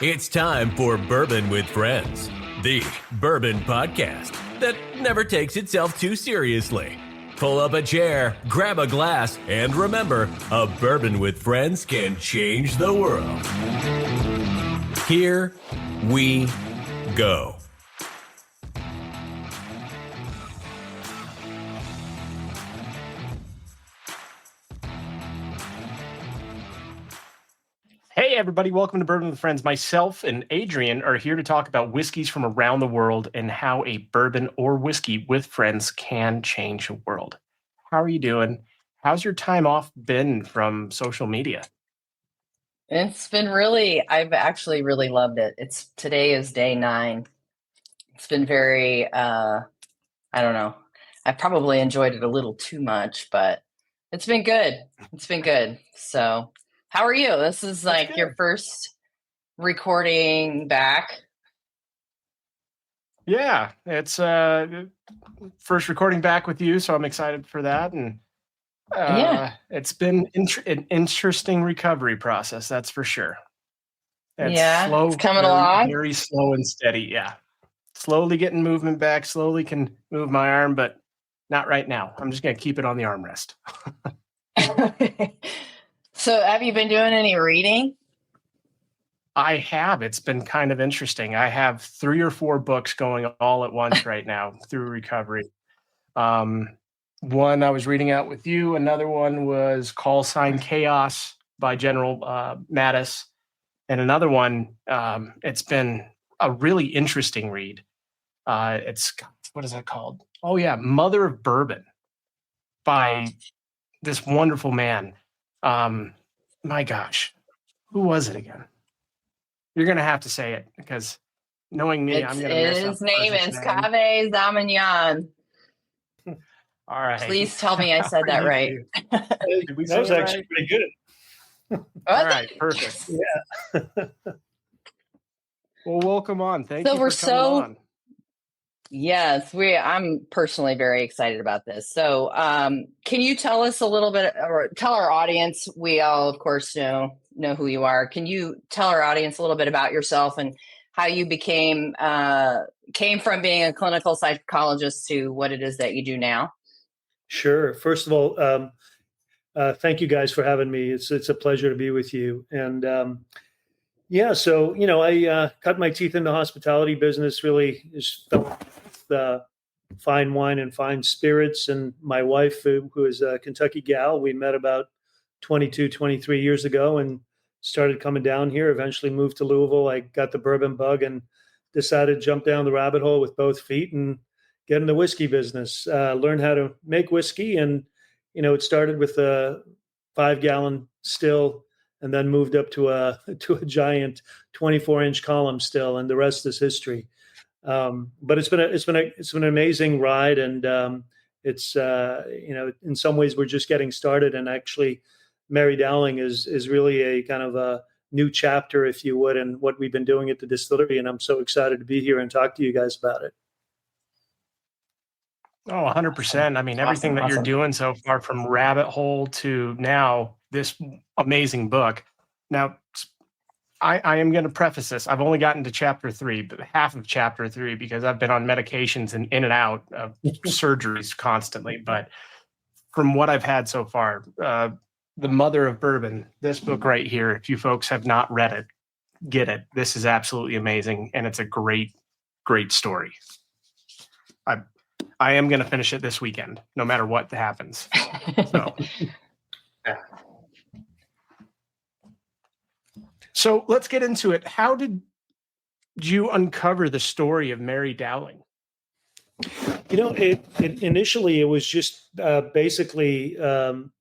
It's time for Bourbon with Friends, the Bourbon podcast that never takes itself too seriously. Pull up a chair, grab a glass, and remember, a bourbon with friends can change the world. Here we go. Hey everybody, welcome to Bourbon with Friends. Myself and Adrian are here to talk about whiskeys from around the world and how a bourbon or whiskey with friends can change the world. How are you doing? How's your time off been from social media? It's been I've actually really loved it. Today is day 9. It's been very, I don't know. I probably enjoyed it a little too much, but it's been good. It's been good. So how are you? This is like your first recording back. Yeah, it's first recording back with you, so I'm excited for that. And it's been an interesting recovery process, that's for sure. Slow, it's coming along. Very slow and steady. Yeah, slowly getting movement back. Slowly can move my arm, but not right now. I'm just gonna keep it on the armrest. So have you been doing any reading? I have. It's been kind of interesting. I have 3 or 4 books going all at once right now through recovery. One I was reading out with you. Another one was Call Sign Chaos by General Mattis. And another one, it's been a really interesting read. What is that called? Oh, yeah, Mother of Bourbon by this wonderful man. My gosh, who was it again? You're going to have to say it because knowing me, I'm going to mess up. His name is Kaveh Zamanian. All right. Please tell me I said that right. That was actually pretty good. All right, perfect. Yeah. Well, welcome on. Thank you for coming on. Yes, I'm personally very excited about this. So can you tell us a little bit, or tell our audience, we all, of course, know who you are. Can you tell our audience a little bit about yourself and how you came from being a clinical psychologist to what it is that you do now? Sure. First of all, thank you guys for having me. It's a pleasure to be with you. And so, I cut my teeth in the hospitality business, really just fell with fine wine and fine spirits. And my wife, who is a Kentucky gal, we met about 22, 23 years ago and started coming down here, eventually moved to Louisville. I got the bourbon bug and decided to jump down the rabbit hole with both feet and get in the whiskey business, learn how to make whiskey. And, it started with a 5-gallon still and then moved up to a giant 24-inch column still. And the rest is history. But it's been an amazing ride. And it's, in some ways we're just getting started. And actually Mary Dowling is really a kind of a new chapter, if you would, in what we've been doing at the distillery. And I'm so excited to be here and talk to you guys about it. Oh, 100%. I mean, everything that you're doing so far, from rabbit hole to now this amazing book. Now, I am going to preface this. I've only gotten to chapter 3, but half of chapter 3, because I've been on medications and in and out of surgeries constantly. But from what I've had so far, The Mother of Bourbon, this book right here, if you folks have not read it, get it. This is absolutely amazing. And it's a great, great story. I am going to finish it this weekend, no matter what happens. So, yeah. So let's get into it. How did you uncover the story of Mary Dowling? Initially it was just basically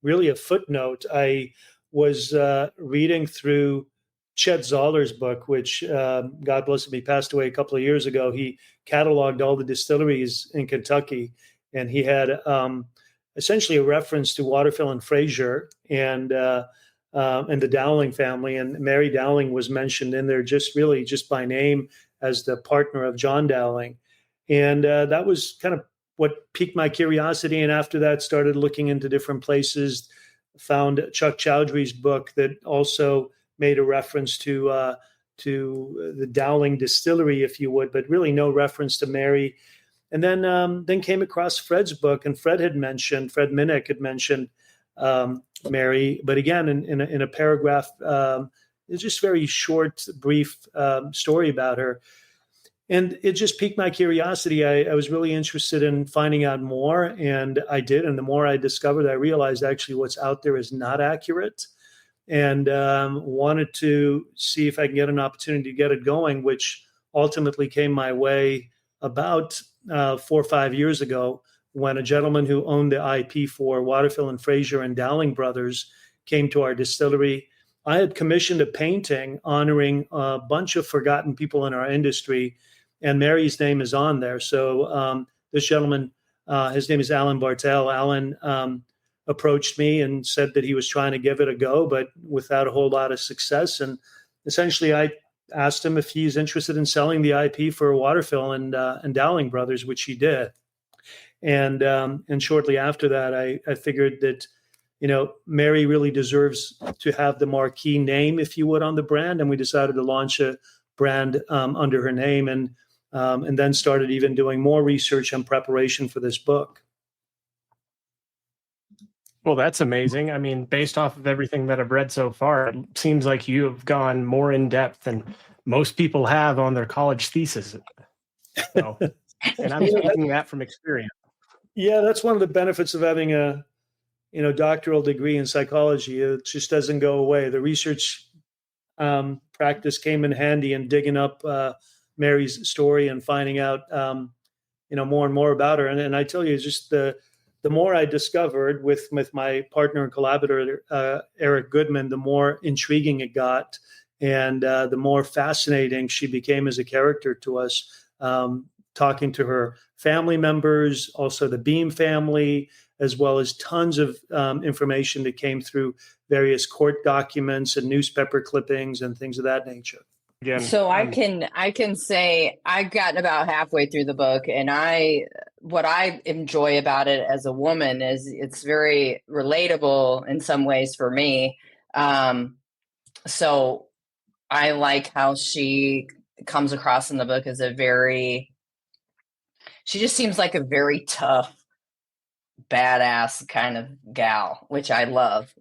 really a footnote. I was reading through Chet Zoller's book, which God bless him, he passed away a couple of years ago. He cataloged all the distilleries in Kentucky, and he had essentially a reference to Waterfill and Fraser and the Dowling family. And Mary Dowling was mentioned in there just by name as the partner of John Dowling. And that was kind of what piqued my curiosity. And after that, started looking into different places, found Chuck Chowdhury's book that also made a reference to the Dowling distillery, if you would, but really no reference to Mary. And then came across Fred's book, and Fred Minnick had mentioned Mary, but again in a paragraph. It's just very short, brief story about her. And it just piqued my curiosity. I was really interested in finding out more, and I did. And the more I discovered, I realized actually what's out there is not accurate, and wanted to see if I can get an opportunity to get it going, which ultimately came my way about 4 or 5 years ago, when a gentleman who owned the IP for Waterfill and Fraser and Dowling Brothers came to our distillery. I had commissioned a painting honoring a bunch of forgotten people in our industry, and Mary's name is on there. So this gentleman, his name is Alan Bartel. Alan approached me and said that he was trying to give it a go, but without a whole lot of success. And essentially, I asked him if he's interested in selling the IP for Waterfill and Dowling Brothers, which he did. And shortly after that, I figured that, Mary really deserves to have the marquee name, if you would, on the brand. And we decided to launch a brand under her name, and then started even doing more research and preparation for this book. Well, that's amazing. I mean, based off of everything that I've read so far, it seems like you have gone more in depth than most people have on their college thesis. So, and I'm speaking that from experience. Yeah, that's one of the benefits of having a doctoral degree in psychology. It just doesn't go away. The research practice came in handy in digging up Mary's story and finding out more and more about her. And I tell you, just the more I discovered with my partner and collaborator Eric Goodman, the more intriguing it got, and the more fascinating she became as a character to us. Talking to her family members, also the Beam family, as well as tons of information that came through various court documents and newspaper clippings and things of that nature. Again, so I can say I've gotten about halfway through the book, and what I enjoy about it as a woman is it's very relatable in some ways for me. So I like how she comes across in the book as she just seems like a very tough, badass kind of gal, which I love.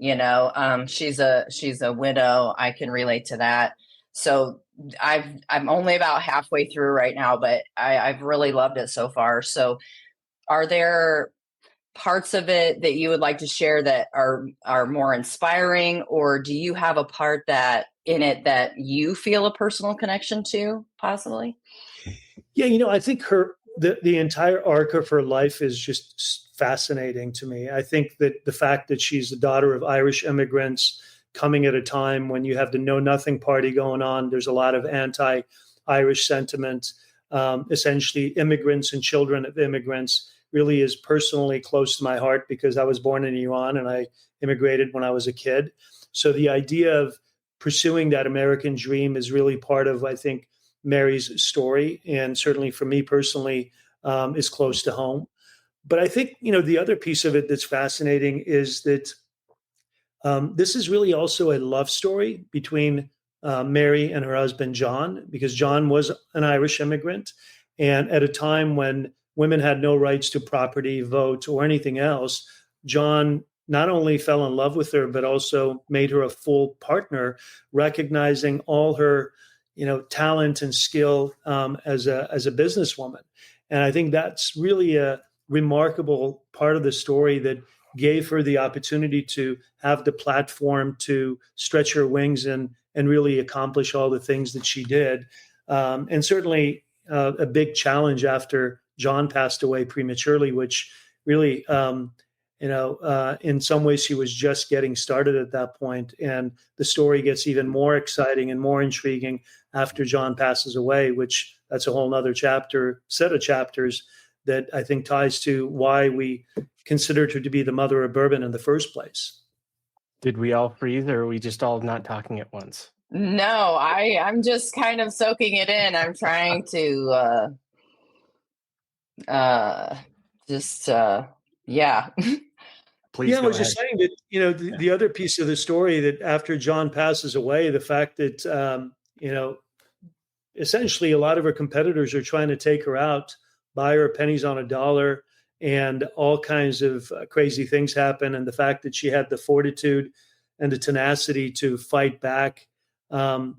She's a widow. I can relate to that. So I'm only about halfway through right now, but I've really loved it so far. So are there parts of it that you would like to share that are more inspiring, or do you have a part in it that you feel a personal connection to, possibly? Yeah, I think the entire arc of her life is just fascinating to me. I think that the fact that she's the daughter of Irish immigrants coming at a time when you have the Know Nothing Party going on, there's a lot of anti-Irish sentiment. Essentially, immigrants and children of immigrants really is personally close to my heart, because I was born in Iran and I immigrated when I was a kid. So the idea of pursuing that American dream is really part of, I think, Mary's story, and certainly for me personally, is close to home. But I think, the other piece of it that's fascinating is that this is really also a love story between Mary and her husband, John, because John was an Irish immigrant. And at a time when women had no rights to property, vote, or anything else, John not only fell in love with her, but also made her a full partner, recognizing all her talent and skill as a businesswoman. And I think that's really a remarkable part of the story that gave her the opportunity to have the platform to stretch her wings and really accomplish all the things that she did. And certainly a big challenge after John passed away prematurely, which really, in some ways she was just getting started at that point. And the story gets even more exciting and more intriguing after John passes away, which that's a whole nother set of chapters that I think ties to why we considered her to be the mother of bourbon in the first place. Did we all freeze, or are we just all not talking at once? No, I'm just kind of soaking it in. I'm trying to yeah. Please. Yeah, I was just saying that, the other piece of the story, that after John passes away, the fact that, essentially a lot of her competitors are trying to take her out, buy her pennies on a dollar, and all kinds of crazy things happen. And the fact that she had the fortitude and the tenacity to fight back,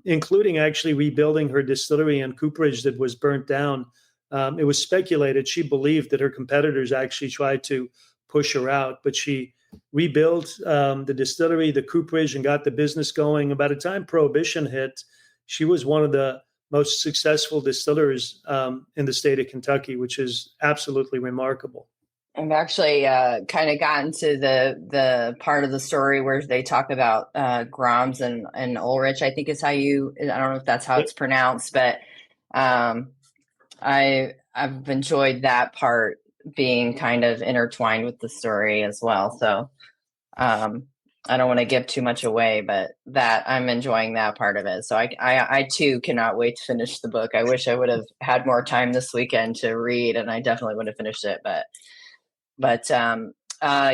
including actually rebuilding her distillery in Cooperage that was burnt down. It was speculated, she believed that her competitors actually tried to push her out, but she rebuilt the distillery, the cooperage, and got the business going. And by the time Prohibition hit, she was one of the most successful distillers in the state of Kentucky, which is absolutely remarkable. I've actually kind of gotten to the part of the story where they talk about Groms and Ulrich, I think is how I don't know if that's how it's pronounced, but I've enjoyed that part being kind of intertwined with the story as well. So I don't want to give too much away, but that I'm enjoying that part of it. So I too cannot wait to finish the book. I wish I would have had more time this weekend to read, and I definitely would have finished it. But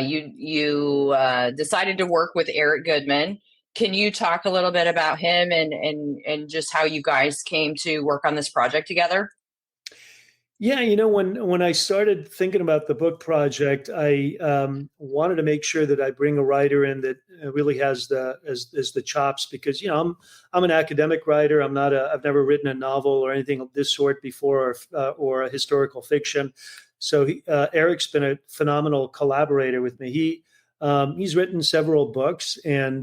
you decided to work with Eric Goodman. Can you talk a little bit about him and just how you guys came to work on this project together? Yeah, when I started thinking about the book project, I wanted to make sure that I bring a writer in that really has the chops, because I'm an academic writer. I've never written a novel or anything of this sort before, or a historical fiction. So Eric's been a phenomenal collaborator with me. He's written several books, and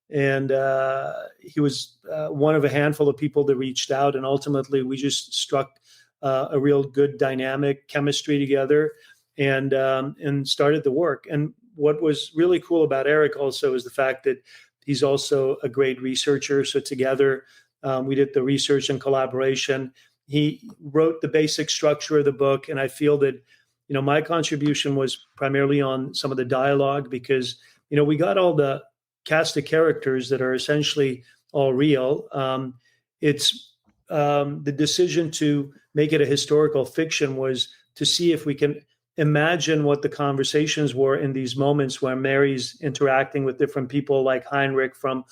he was one of a handful of people that reached out, and ultimately we just struck a real good dynamic chemistry together, and started the work. And what was really cool about Eric also is the fact that he's also a great researcher. So together we did the research and collaboration. He wrote the basic structure of the book, and I feel that my contribution was primarily on some of the dialogue, because we got all the cast of characters that are essentially all real. It's the decision to make it a historical fiction was to see if we can imagine what the conversations were in these moments where Mary's interacting with different people like Heinrich from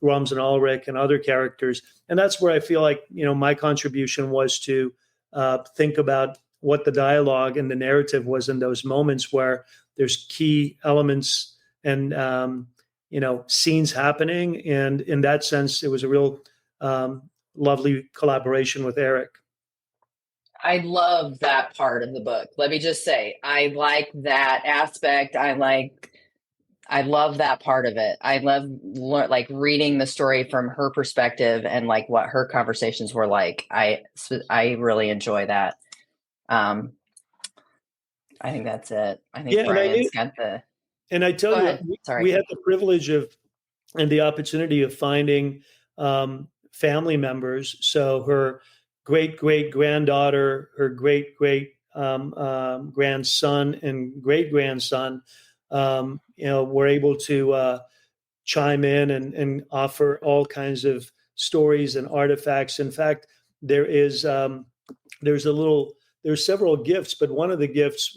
Groms and Ulrich and other characters. And that's where I feel like, my contribution was to think about what the dialogue and the narrative was in those moments where there's key elements and, scenes happening. And in that sense, it was a real lovely collaboration with Eric. I love that part of the book. Let me just say, I like that aspect. I love that part of it. I love reading the story from her perspective and like what her conversations were like. I really enjoy that. I think that's it. I think Brian's got the. And I tell you, we had the privilege of and the opportunity of finding family members. So her great-great-granddaughter, her great-great grandson and great-grandson, were able to chime in and offer all kinds of stories and artifacts. In fact, there's several gifts, but one of the gifts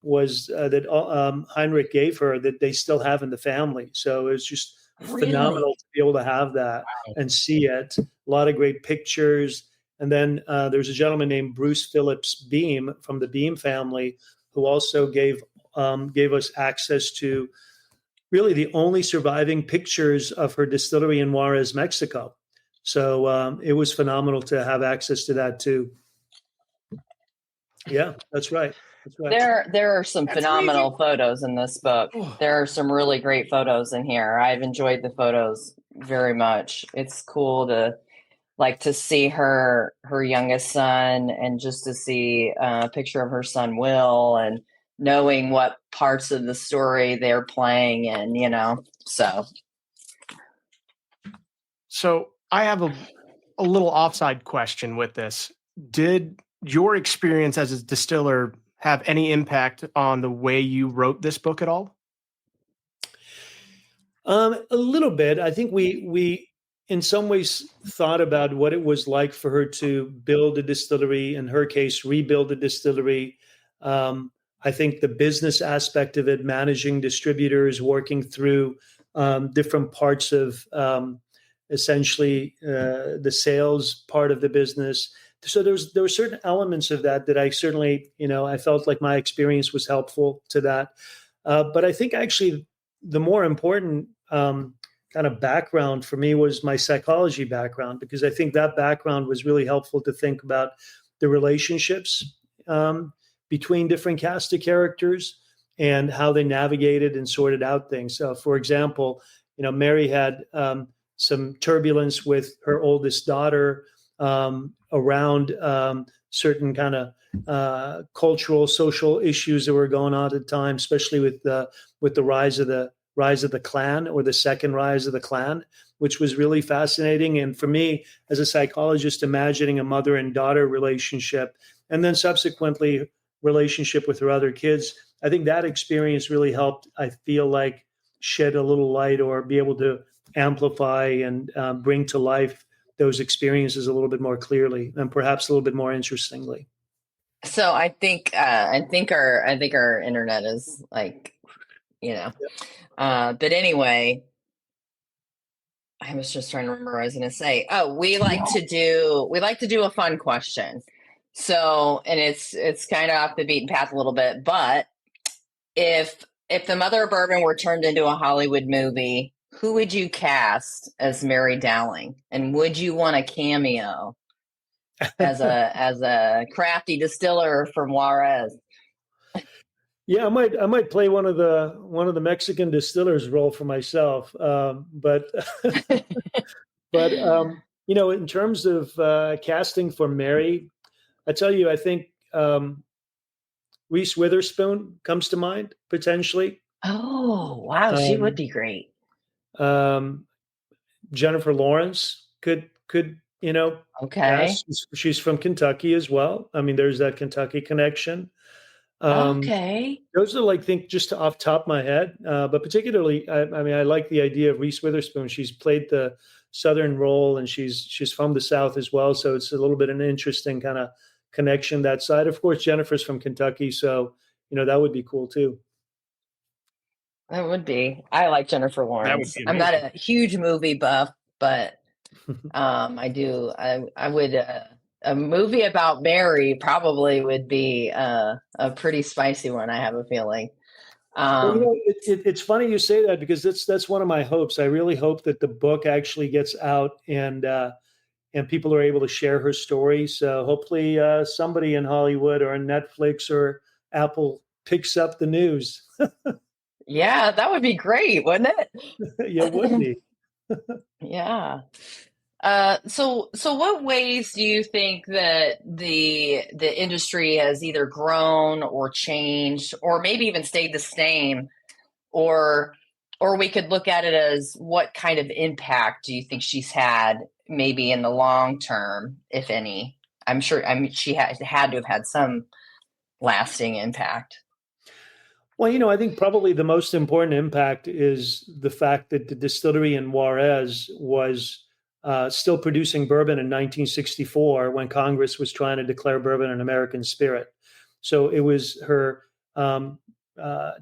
was that Heinrich gave her that they still have in the family. So it's just phenomenal to be able to have that and see it. A lot of great pictures. And then there's a gentleman named Bruce Phillips Beam from the Beam family who also gave us access to really the only surviving pictures of her distillery in Juarez, Mexico. So it was phenomenal to have access to that too. Yeah, that's right. That's right. There are some phenomenal photos in this book. There are some really great photos in here. I've enjoyed the photos very much. It's cool to see her youngest son, and just to see a picture of her son Will, and knowing what parts of the story they're playing in, So I have a little offside question with this. Did your experience as a distiller have any impact on the way you wrote this book at all? A little bit. I think we in some ways thought about what it was like for her to build a distillery, in her case, rebuild a distillery. I think the business aspect of it, managing distributors, working through different parts of essentially the sales part of the business. So there were certain elements of that I certainly, I felt like my experience was helpful to that. But I think actually the more important kind of background for me was my psychology background, because I think that background was really helpful to think about the relationships between different cast of characters and how they navigated and sorted out things. So, for example, Mary had some turbulence with her oldest daughter around certain kind of cultural, social issues that were going on at the time, especially with the rise of the Klan, or the second rise of the Klan, which was really fascinating. And for me, as a psychologist, imagining a mother and daughter relationship, and then subsequently relationship with her other kids, I think that experience really helped, I feel like, shed a little light or be able to amplify and bring to life those experiences a little bit more clearly and perhaps a little bit more interestingly. So I think our internet is like, but anyway, I was just trying to remember what I was going to say. Oh, we like to do a fun question. So, and it's kind of off the beaten path a little bit, but if the Mother of Bourbon were turned into a Hollywood movie, who would you cast as Mary Dowling? And would you want a cameo as a crafty distiller from Juarez? Yeah, I might play one of the Mexican distillers role for myself, but in terms of casting for Mary, I tell you, I think Reese Witherspoon comes to mind potentially. Oh wow, she would be great. Jennifer Lawrence could okay. She's from Kentucky as well. I mean, there's that Kentucky connection. Okay. Those are think just off the top of my head, but particularly, I mean, I like the idea of Reese Witherspoon. She's played the Southern role, and she's from the South as well, so it's a little bit an interesting kind of connection that side. Of course, Jennifer's from Kentucky, so that would be cool too. That would be. I like Jennifer Lawrence. I'm not a huge movie buff, but I do. I would. A movie about Mary probably would be a pretty spicy one, I have a feeling. It's funny you say that, because that's one of my hopes. I really hope that the book actually gets out and people are able to share her story. So hopefully somebody in Hollywood or Netflix or Apple picks up the news. Yeah, that would be great, wouldn't it? Yeah, it would be. Yeah. So what ways do you think that the industry has either grown or changed, or maybe even stayed the same, or we could look at it as what kind of impact do you think she's had maybe in the long term, if any? I'm sure she had to have had some lasting impact. Well, I think probably the most important impact is the fact that the distillery in Juarez was still producing bourbon in 1964 when Congress was trying to declare bourbon an American spirit. So it was her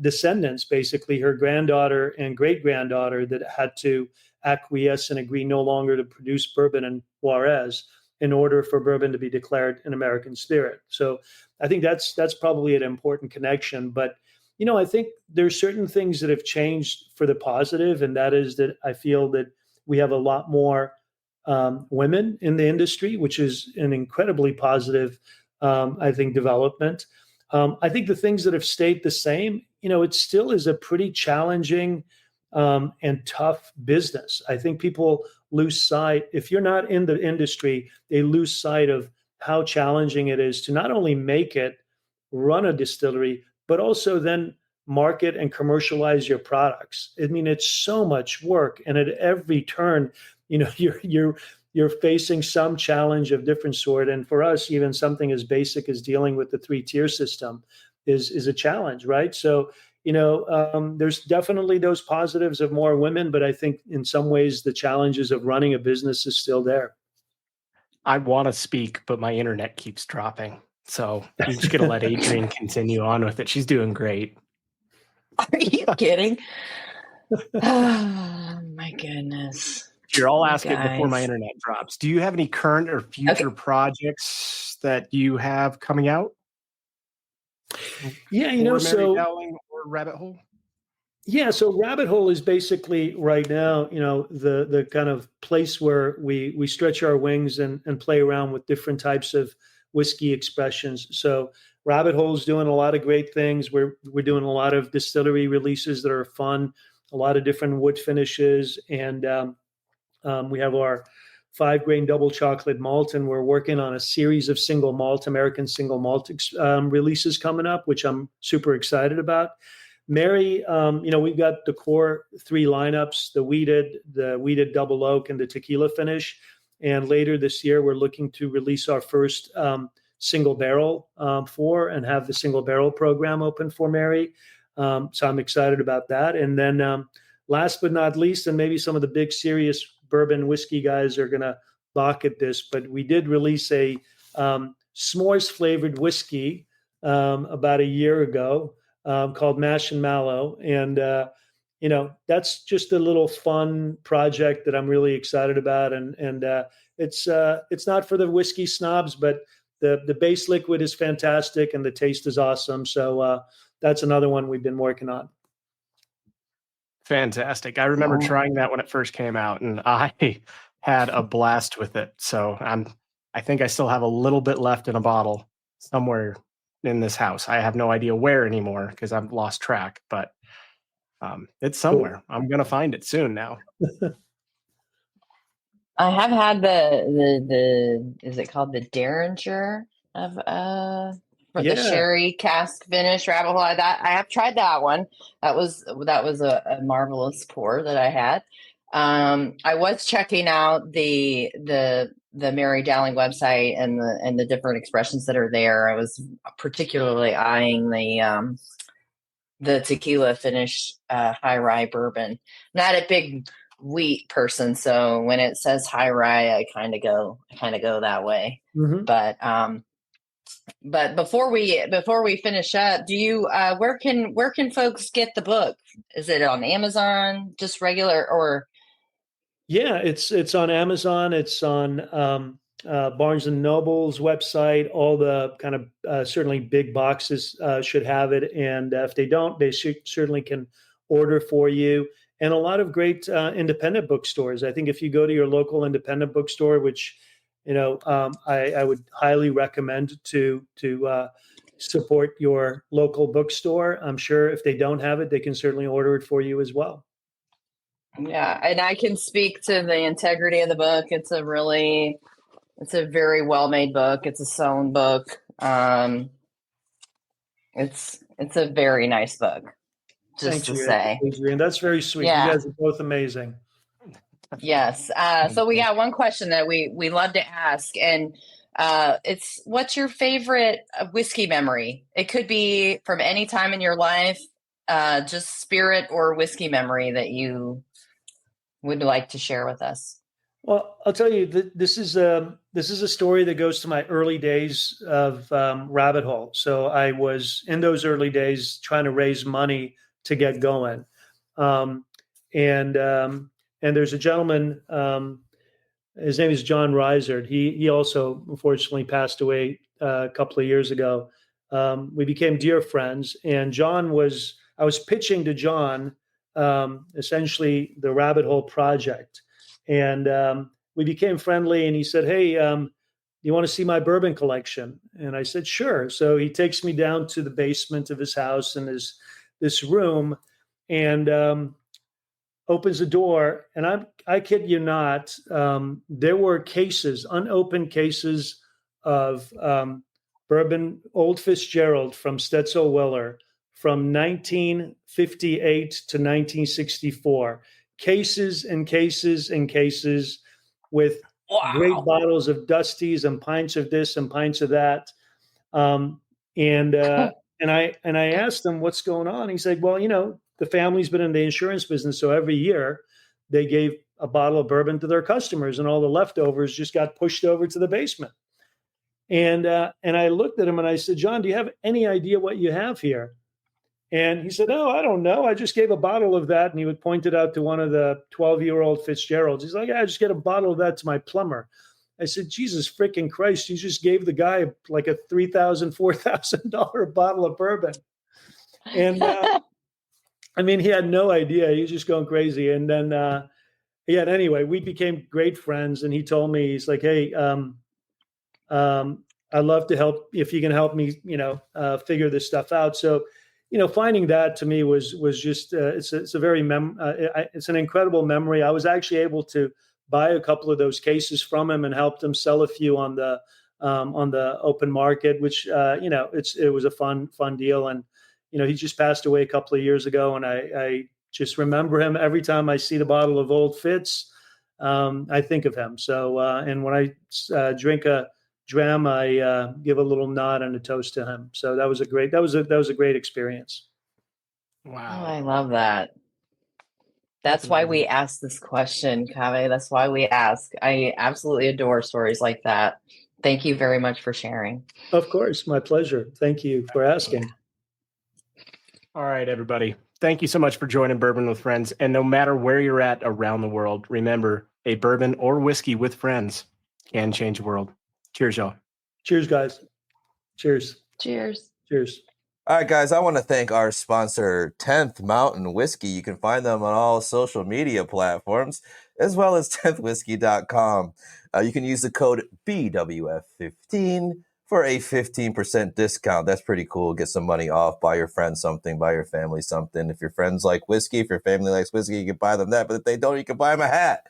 descendants, basically her granddaughter and great-granddaughter, that had to acquiesce and agree no longer to produce bourbon in Juarez in order for bourbon to be declared an American spirit. So I think that's probably an important connection. But I think there's certain things that have changed for the positive, and that is that I feel that we have a lot more women in the industry, which is an incredibly positive, I think, development. I think the things that have stayed the same, it still is a pretty challenging and tough business. I think people lose sight. If you're not in the industry, they lose sight of how challenging it is to not only make it, run a distillery, but also then market and commercialize your products. I mean, it's so much work, and at every turn, you're facing some challenge of different sort. And for us, even something as basic as dealing with the 3-tier system is a challenge, right? So, there's definitely those positives of more women, but I think in some ways the challenges of running a business is still there. I want to speak, but my internet keeps dropping. So I'm just going to let Adrienne continue on with it. She's doing great. Are you kidding? Oh, my goodness. Here, I'll You ask it before my guys. internet drops. Do you have any current or future projects that you have coming out? Yeah, Or Mary Dowling or Rabbit Hole? Yeah, so Rabbit Hole is basically right now, the kind of place where we stretch our wings and play around with different types of whiskey expressions. So Rabbit Hole is doing a lot of great things. We're doing a lot of distillery releases that are fun, a lot of different wood finishes, and we have our 5-grain double chocolate malt, and we're working on a series of American single malt releases coming up, which I'm super excited about. Mary, we've got the core 3 lineups, the weeded double oak, and the tequila finish. And later this year, we're looking to release our first single barrel and have the single barrel program open for Mary. So I'm excited about that. And then last but not least, and maybe some of the big serious bourbon whiskey guys are going to balk at this, but we did release a s'mores flavored whiskey about a year ago. Called Mash and Mallow. And, that's just a little fun project that I'm really excited about. And it's not for the whiskey snobs, but the base liquid is fantastic and the taste is awesome. So that's another one we've been working on. Fantastic. I remember trying that when it first came out, and I had a blast with it. So I think I still have a little bit left in a bottle somewhere in this house. I have no idea where anymore because I've lost track, but it's somewhere. I'm going to find it soon now. I have had the is it called the Derringer of for the sherry cask finish Rabbit Hole? I have tried that one. That was a marvelous pour that I had. I was checking out the Mary Dowling website and the different expressions that are there. I was particularly eyeing the tequila finish high rye bourbon. Not a big wheat person, so when it says high rye, I kind of go that way. Mm-hmm. But before we finish up, do you where can folks get the book? Is it on Amazon, just regular, or? Yeah, it's on Amazon. It's on Barnes and Noble's website. All the kind of certainly big boxes should have it, and if they don't, they certainly can order for you. And a lot of great independent bookstores. I think if you go to your local independent bookstore, which I would highly recommend to support your local bookstore. I'm sure if they don't have it, they can certainly order it for you as well. Yeah, and I can speak to the integrity of the book. It's a very well-made book. It's a sewn book. It's a very nice book. Just to say, Adrian, that's very sweet. Yeah. You guys are both amazing. Yes. So we got one question that we love to ask, and it's what's your favorite whiskey memory? It could be from any time in your life, just spirit or whiskey memory that you would like to share with us. Well, I'll tell you, this is a story that goes to my early days of Rabbit Hole. So I was in those early days trying to raise money to get going, and there's a gentleman. His name is John Reisert. He also unfortunately passed away a couple of years ago. We became dear friends, and I was pitching to John essentially the Rabbit Hole project. And we became friendly, and he said, "Hey, you want to see my bourbon collection?" And I said, "Sure." So he takes me down to the basement of his house and this room, and opens the door. And I kid you not, there were unopened cases of bourbon Old Fitzgerald from Stetzel Weller from 1958 to 1964. Cases and cases and cases with great bottles of Dusties and pints of this and pints of that. And I asked him what's going on. He said, "Well, the family's been in the insurance business, so every year they gave a bottle of bourbon to their customers, and all the leftovers just got pushed over to the basement." And I looked at him and I said, "John, do you have any idea what you have here?" And he said, "Oh, I don't know. I just gave a bottle of that." And he would point it out to one of the 12-year-old Fitzgeralds. He's like, "Yeah, I just get a bottle of that to my plumber." I said, "Jesus freaking Christ, you just gave the guy like a $3,000, $4,000 bottle of bourbon." And I mean, he had no idea. He was just going crazy. And then, anyway, we became great friends. And he told me, he's like, "Hey, I'd love to help if you can help me, figure this stuff out." So, finding that to me was just it's a very it's an incredible memory. I was actually able to buy a couple of those cases from him and helped him sell a few on the open market, which it was a fun deal. And he just passed away a couple of years ago, and I just remember him every time I see the bottle of Old Fitz. I think of him. So and when I drink a dram, I give a little nod and a toast to him. So that was a great experience. Wow. Oh, I love that. That's why we ask this question, Kaveh. That's why we ask. I absolutely adore stories like that. Thank you very much for sharing. Of course, my pleasure. Thank you for asking. All right, everybody. Thank you so much for joining Bourbon with Friends. And no matter where you're at around the world, remember, a bourbon or whiskey with friends can change the world. Cheers, y'all. Cheers, guys. Cheers. Cheers. Cheers. All right, guys, I want to thank our sponsor, 10th Mountain Whiskey. You can find them on all social media platforms, as well as 10thwhiskey.com. You can use the code BWF15 for a 15% discount. That's pretty cool. Get some money off. Buy your friends something. Buy your family something. If your friends like whiskey, if your family likes whiskey, you can buy them that. But if they don't, you can buy them a hat.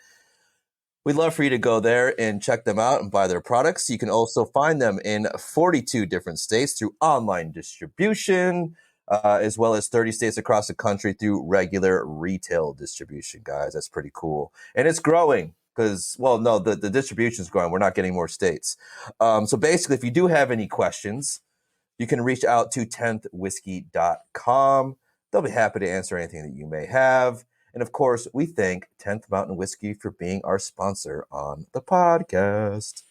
We'd love for you to go there and check them out and buy their products. You can also find them in 42 different states through online distribution, as well as 30 states across the country through regular retail distribution, guys. That's pretty cool. And it's growing because, the distribution is growing. We're not getting more states. So basically, if you do have any questions, you can reach out to 10thwhiskey.com. They'll be happy to answer anything that you may have. And of course, we thank 10th Mountain Whiskey for being our sponsor on the podcast.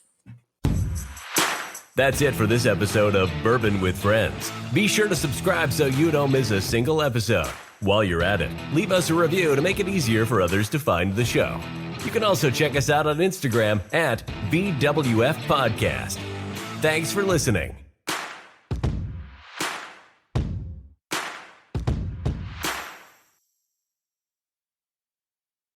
That's it for this episode of Bourbon with Friends. Be sure to subscribe so you don't miss a single episode. While you're at it, leave us a review to make it easier for others to find the show. You can also check us out on Instagram at Bwfpodcast. Thanks for listening.